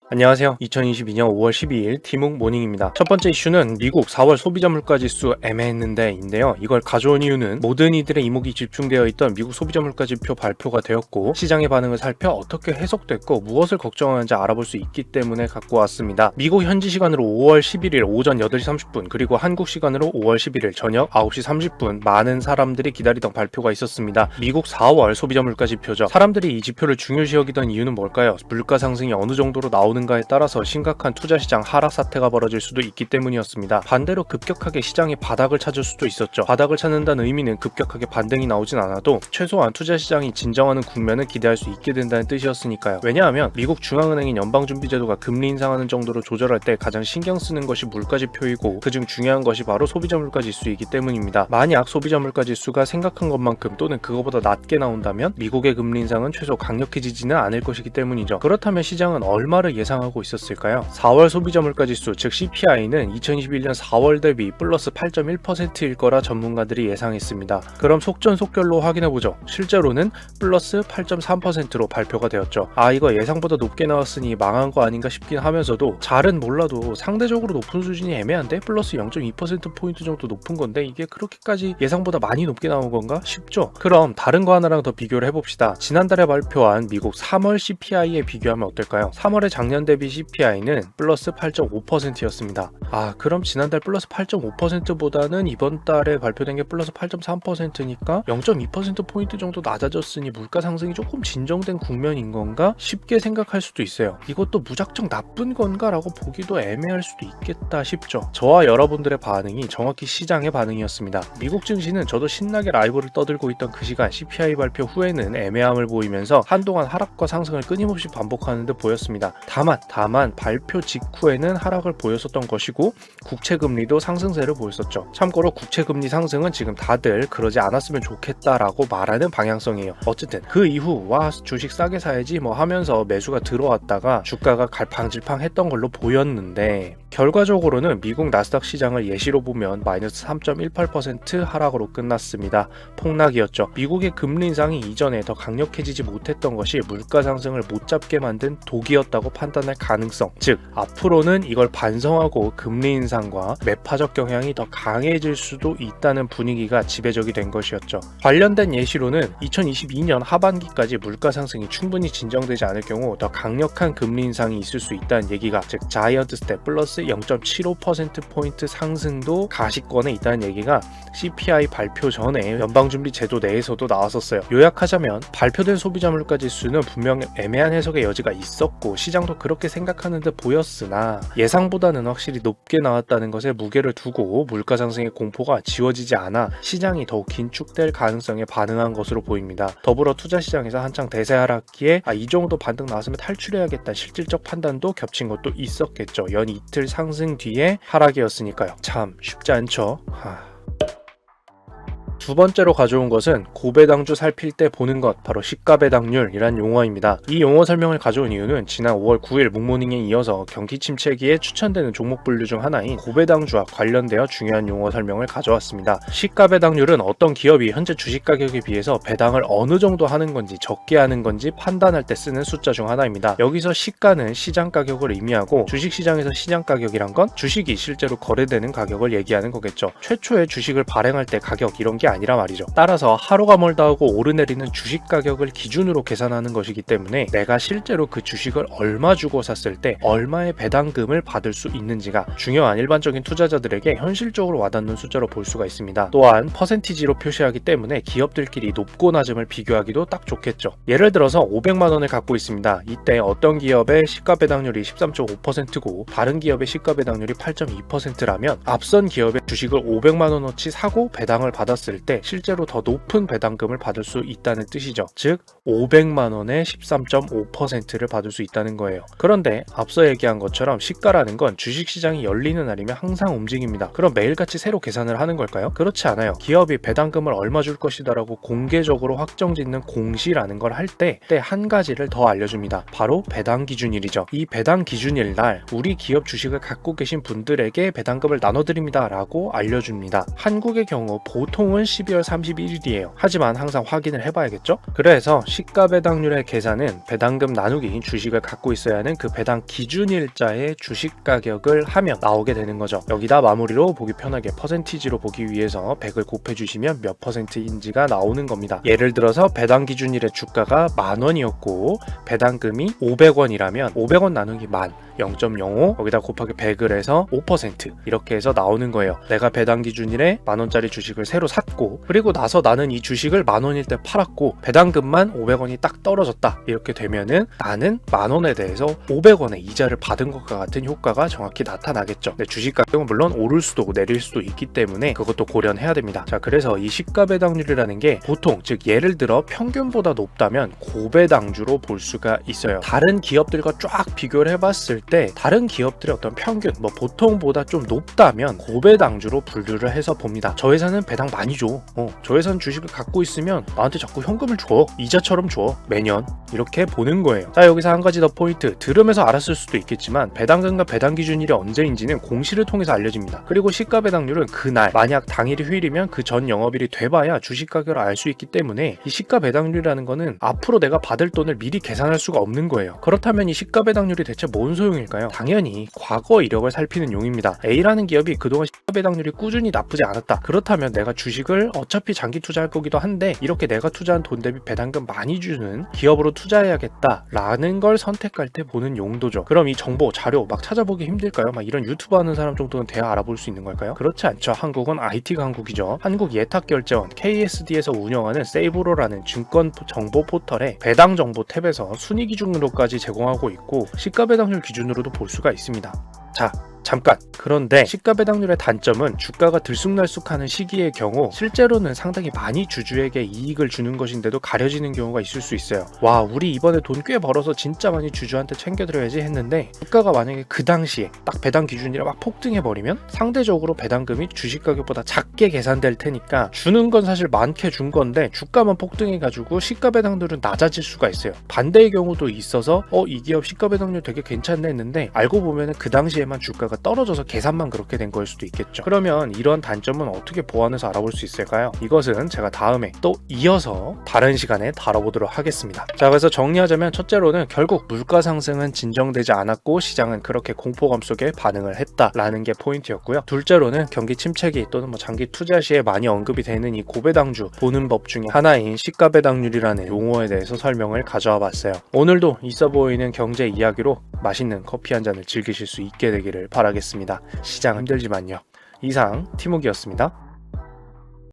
안녕하세요. 2022년 5월 12일 티묵 모닝입니다. 첫 번째 이슈는 미국 4월 소비자 물가지수 애매했는데인데요. 이걸 가져온 이유는 모든 이들의 이목이 집중되어 있던 미국 소비자 물가지표 발표가 되었고 시장의 반응을 살펴 어떻게 해석됐고 무엇을 걱정하는지 알아볼 수 있기 때문에 갖고 왔습니다. 미국 현지 시간으로 5월 11일 오전 8시 30분 그리고 한국 시간으로 5월 11일 저녁 9시 30분 많은 사람들이 기다리던 발표가 있었습니다. 미국 4월 소비자 물가지표죠. 사람들이 이 지표를 중요시 여기던 이유는 뭘까요? 물가 상승이 어느 정도로 나오는가에 따라서 심각한 투자시장 하락 사태가 벌어질 수도 있기 때문이었습니다. 반대로 급격하게 시장이 바닥을 찾을 수도 있었죠. 바닥을 찾는다는 의미는 급격하게 반등이 나오진 않아도 최소한 투자시장이 진정하는 국면을 기대할 수 있게 된다는 뜻이었으니까요. 왜냐하면 미국 중앙은행인 연방준비제도가 금리 인상하는 정도로 조절할 때 가장 신경 쓰는 것이 물가지표이고 그중 중요한 것이 바로 소비자 물가지수이기 때문입니다. 만약 소비자 물가지수가 생각한 것만큼 또는 그거보다 낮게 나온다면 미국의 금리 인상은 최소 강력해지지는 않을 것이기 때문이죠. 그렇다면 시장은 얼마를 예상하고 있었을까요? 4월 소비자 물가지수 즉 CPI는 2021년 4월 대비 플러스 8.1%일 거라 전문가들이 예상했습니다. 그럼 속전속결로 확인해보죠. 실제로는 플러스 8.3%로 발표가 되었죠. 이거 예상보다 높게 나왔으니 망한 거 아닌가 싶긴 하면서도 잘은 몰라도 상대적으로 높은 수준이 애매한데 플러스 0.2%포인트 정도 높은 건데 이게 그렇게까지 예상보다 많이 높게 나온 건가 싶죠. 그럼 다른 거 하나랑 더 비교를 해봅시다. 지난달에 발표한 미국 3월 CPI에 비교하면 어떨까요? 3월에 작년 대비 CPI는 플러스 8.5%였습니다. 그럼 지난달 플러스 8.5%보다는 이번 달에 발표된 게 플러스 8.3%니까 0.2%포인트 정도 낮아졌으니 물가 상승이 조금 진정된 국면인 건가 쉽게 생각할 수도 있어요. 이것도 무작정 나쁜 건가 라고 보기도 애매할 수도 있겠다 싶죠. 저와 여러분들의 반응이 정확히 시장의 반응이었습니다. 미국 증시는 저도 신나게 라이브를 떠들고 있던 그 시간 CPI 발표 후에는 애매함을 보이면서 한동안 하락과 상승을 끊임없이 반복하는 듯 보였습니다. 다만 발표 직후에는 하락을 보였었던 것이고 국채금리도 상승세를 보였었죠. 참고로 국채금리 상승은 지금 다들 그러지 않았으면 좋겠다라고 말하는 방향성이에요. 어쨌든 그 이후 주식 싸게 사야지 하면서 매수가 들어왔다가 주가가 갈팡질팡 했던 걸로 보였는데 결과적으로는 미국 나스닥 시장을 예시로 보면 마이너스 3.18% 하락으로 끝났습니다. 폭락이었죠. 미국의 금리 인상이 이전에 더 강력해지지 못했던 것이 물가 상승을 못 잡게 만든 독이었다고 판단할 가능성, 즉 앞으로는 이걸 반성하고 금리 인상과 매파적 경향이 더 강해질 수도 있다는 분위기가 지배적이 된 것이었죠. 관련된 예시로는 2022년 하반기까지 물가 상승이 충분히 진정되지 않을 경우 더 강력한 금리 인상이 있을 수 있다는 얘기가, 즉 자이언트 스텝 플러스 0.75%포인트 상승도 가시권에 있다는 얘기가 CPI 발표 전에 연방준비제도 내에서도 나왔었어요. 요약하자면 발표된 소비자 물가지수는 분명 애매한 해석의 여지가 있었고 시장도 그렇게 생각하는 듯 보였으나 예상보다는 확실히 높게 나왔다는 것에 무게를 두고 물가 상승의 공포가 지워지지 않아 시장이 더욱 긴축될 가능성에 반응한 것으로 보입니다. 더불어 투자시장에서 한창 대세 하락기에 이 정도 반등 나왔으면 탈출해야겠다 실질적 판단도 겹친 것도 있었겠죠. 연 이틀 상승 뒤에 하락이었으니까요. 참 쉽지 않죠. 두 번째로 가져온 것은 고배당주 살필 때 보는 것, 바로 시가배당률이란 용어입니다. 이 용어 설명을 가져온 이유는 지난 5월 9일 묵모닝에 이어서 경기 침체기에 추천되는 종목 분류 중 하나인 고배당주와 관련되어 중요한 용어 설명을 가져왔습니다. 시가배당률은 어떤 기업이 현재 주식 가격에 비해서 배당을 어느 정도 하는 건지 적게 하는 건지 판단할 때 쓰는 숫자 중 하나입니다. 여기서 시가는 시장 가격을 의미하고 주식시장에서 시장 가격이란 건 주식이 실제로 거래되는 가격을 얘기하는 거겠죠. 최초에 주식을 발행할 때 가격 이런 게 아니라 말이죠. 따라서 하루가 멀다 하고 오르내리는 주식 가격을 기준으로 계산하는 것이기 때문에 내가 실제로 그 주식을 얼마 주고 샀을 때 얼마의 배당금을 받을 수 있는지가 중요한 일반적인 투자자들에게 현실적으로 와닿는 숫자로 볼 수가 있습니다. 또한 퍼센티지로 표시하기 때문에 기업들끼리 높고 낮음을 비교하기도 딱 좋겠죠. 예를 들어서 500만 원을 갖고 있습니다. 이때 어떤 기업의 시가배당률이 13.5%고 다른 기업의 시가배당률이 8.2%라면 앞선 기업의 주식을 500만 원어치 사고 배당을 받았을 때 실제로 더 높은 배당금을 받을 수 있다는 뜻이죠. 즉 500만 원에 13.5%를 받을 수 있다는 거예요. 그런데 앞서 얘기한 것처럼 시가라는 건 주식시장이 열리는 날이면 항상 움직입니다. 그럼 매일같이 새로 계산을 하는 걸까요? 그렇지 않아요. 기업이 배당금을 얼마 줄 것이다 라고 공개적으로 확정짓는 공시라는 걸 할 때 한 가지를 더 알려줍니다. 바로 배당 기준일이죠. 이 배당 기준일 날 우리 기업 주식을 갖고 계신 분들에게 배당금을 나눠드립니다 라고 알려줍니다. 한국의 경우 보통은 12월 31일이에요. 하지만 항상 확인을 해봐야겠죠? 그래서 시가 배당률의 계산은 배당금 나누기 주식을 갖고 있어야 하는 그 배당 기준일자의 주식 가격을 하면 나오게 되는 거죠. 여기다 마무리로 보기 편하게 퍼센티지로 보기 위해서 100을 곱해주시면 몇 퍼센트인지가 나오는 겁니다. 예를 들어서 배당 기준일의 주가가 10,000원이었고 배당금이 500원이라면 500원 나누기 10,000 0.05 거기다 곱하기 100을 해서 5% 이렇게 해서 나오는 거예요. 내가 배당 기준일에 10,000원짜리 주식을 새로 샀고 그리고 나서 나는 이 주식을 10,000원일 때 팔았고 배당금만 500원이 딱 떨어졌다. 이렇게 되면은 나는 10,000원에 대해서 500원의 이자를 받은 것과 같은 효과가 정확히 나타나겠죠. 근데 주식 가격은 물론 오를 수도 내릴 수도 있기 때문에 그것도 고려해야 됩니다. 자, 그래서 이 시가 배당률이라는 게 보통 즉 예를 들어 평균보다 높다면 고배당주로 볼 수가 있어요. 다른 기업들과 쫙 비교를 해봤을 때 다른 기업들의 어떤 평균 보통보다 좀 높다면 고배당주로 분류를 해서 봅니다. 저 회사는 배당 많이 줘. 저 회사는 주식을 갖고 있으면 나한테 자꾸 현금을 줘. 이자처럼 줘. 매년. 이렇게 보는 거예요. 자, 여기서 한 가지 더 포인트. 들으면서 알았을 수도 있겠지만 배당금과 배당 기준일이 언제인지는 공시를 통해서 알려집니다. 그리고 시가 배당률은 그날 만약 당일이 휴일이면 그 전 영업일이 돼봐야 주식 가격을 알 수 있기 때문에 이 시가 배당률이라는 거는 앞으로 내가 받을 돈을 미리 계산할 수가 없는 거예요. 그렇다면 이 시가 배당률이 대체 뭔 소용일까요? 당연히 과거 이력을 살피는 용입니다. A라는 기업이 그동안 시가 배당률이 꾸준히 나쁘지 않았다. 그렇다면 내가 주식을 어차피 장기 투자할 거기도 한데 이렇게 내가 투자한 돈 대비 배당금 많이 주는 기업으로 투자해야겠다라는 걸 선택할 때 보는 용도죠. 그럼 이 정보, 자료 막 찾아보기 힘들까요? 막 이런 유튜브 하는 사람 정도는 돼야 알아볼 수 있는 걸까요? 그렇지 않죠. 한국은 IT 강국이죠. 한국예탁결제원 KSD에서 운영하는 세이브로라는 증권 정보 포털에 배당 정보 탭에서 순위 기준으로까지 제공하고 있고 시가 배당률 기준으로도 볼 수가 있습니다. 자, 잠깐. 그런데 시가 배당률의 단점은 주가가 들쑥날쑥하는 시기의 경우 실제로는 상당히 많이 주주에게 이익을 주는 것인데도 가려지는 경우가 있을 수 있어요. 와, 우리 이번에 돈 꽤 벌어서 진짜 많이 주주한테 챙겨드려야지 했는데 주가가 만약에 그 당시에 딱 배당 기준이라 막 폭등해버리면 상대적으로 배당금이 주식 가격보다 작게 계산될 테니까 주는 건 사실 많게 준 건데 주가만 폭등해가지고 시가 배당률은 낮아질 수가 있어요. 반대의 경우도 있어서 이 기업 시가 배당률 되게 괜찮네 했는데 알고 보면은 그 당시에만 주가가 떨어져서 계산만 그렇게 된 거일 수도 있겠죠. 그러면 이런 단점은 어떻게 보완해서 알아볼 수 있을까요? 이것은 제가 다음에 또 이어서 다른 시간에 다뤄보도록 하겠습니다. 자, 그래서 정리하자면 첫째로는 결국 물가 상승은 진정되지 않았고 시장은 그렇게 공포감 속에 반응을 했다라는 게 포인트였고요. 둘째로는 경기 침체기 또는 장기 투자 시에 많이 언급이 되는 이 고배당주 보는 법 중에 하나인 시가 배당률이라는 용어에 대해서 설명을 가져와 봤어요. 오늘도 있어 보이는 경제 이야기로 맛있는 커피 한 잔을 즐기실 수 있게 되기를 바라겠습니다. 시장 힘들지만요. 이상 티모기였습니다.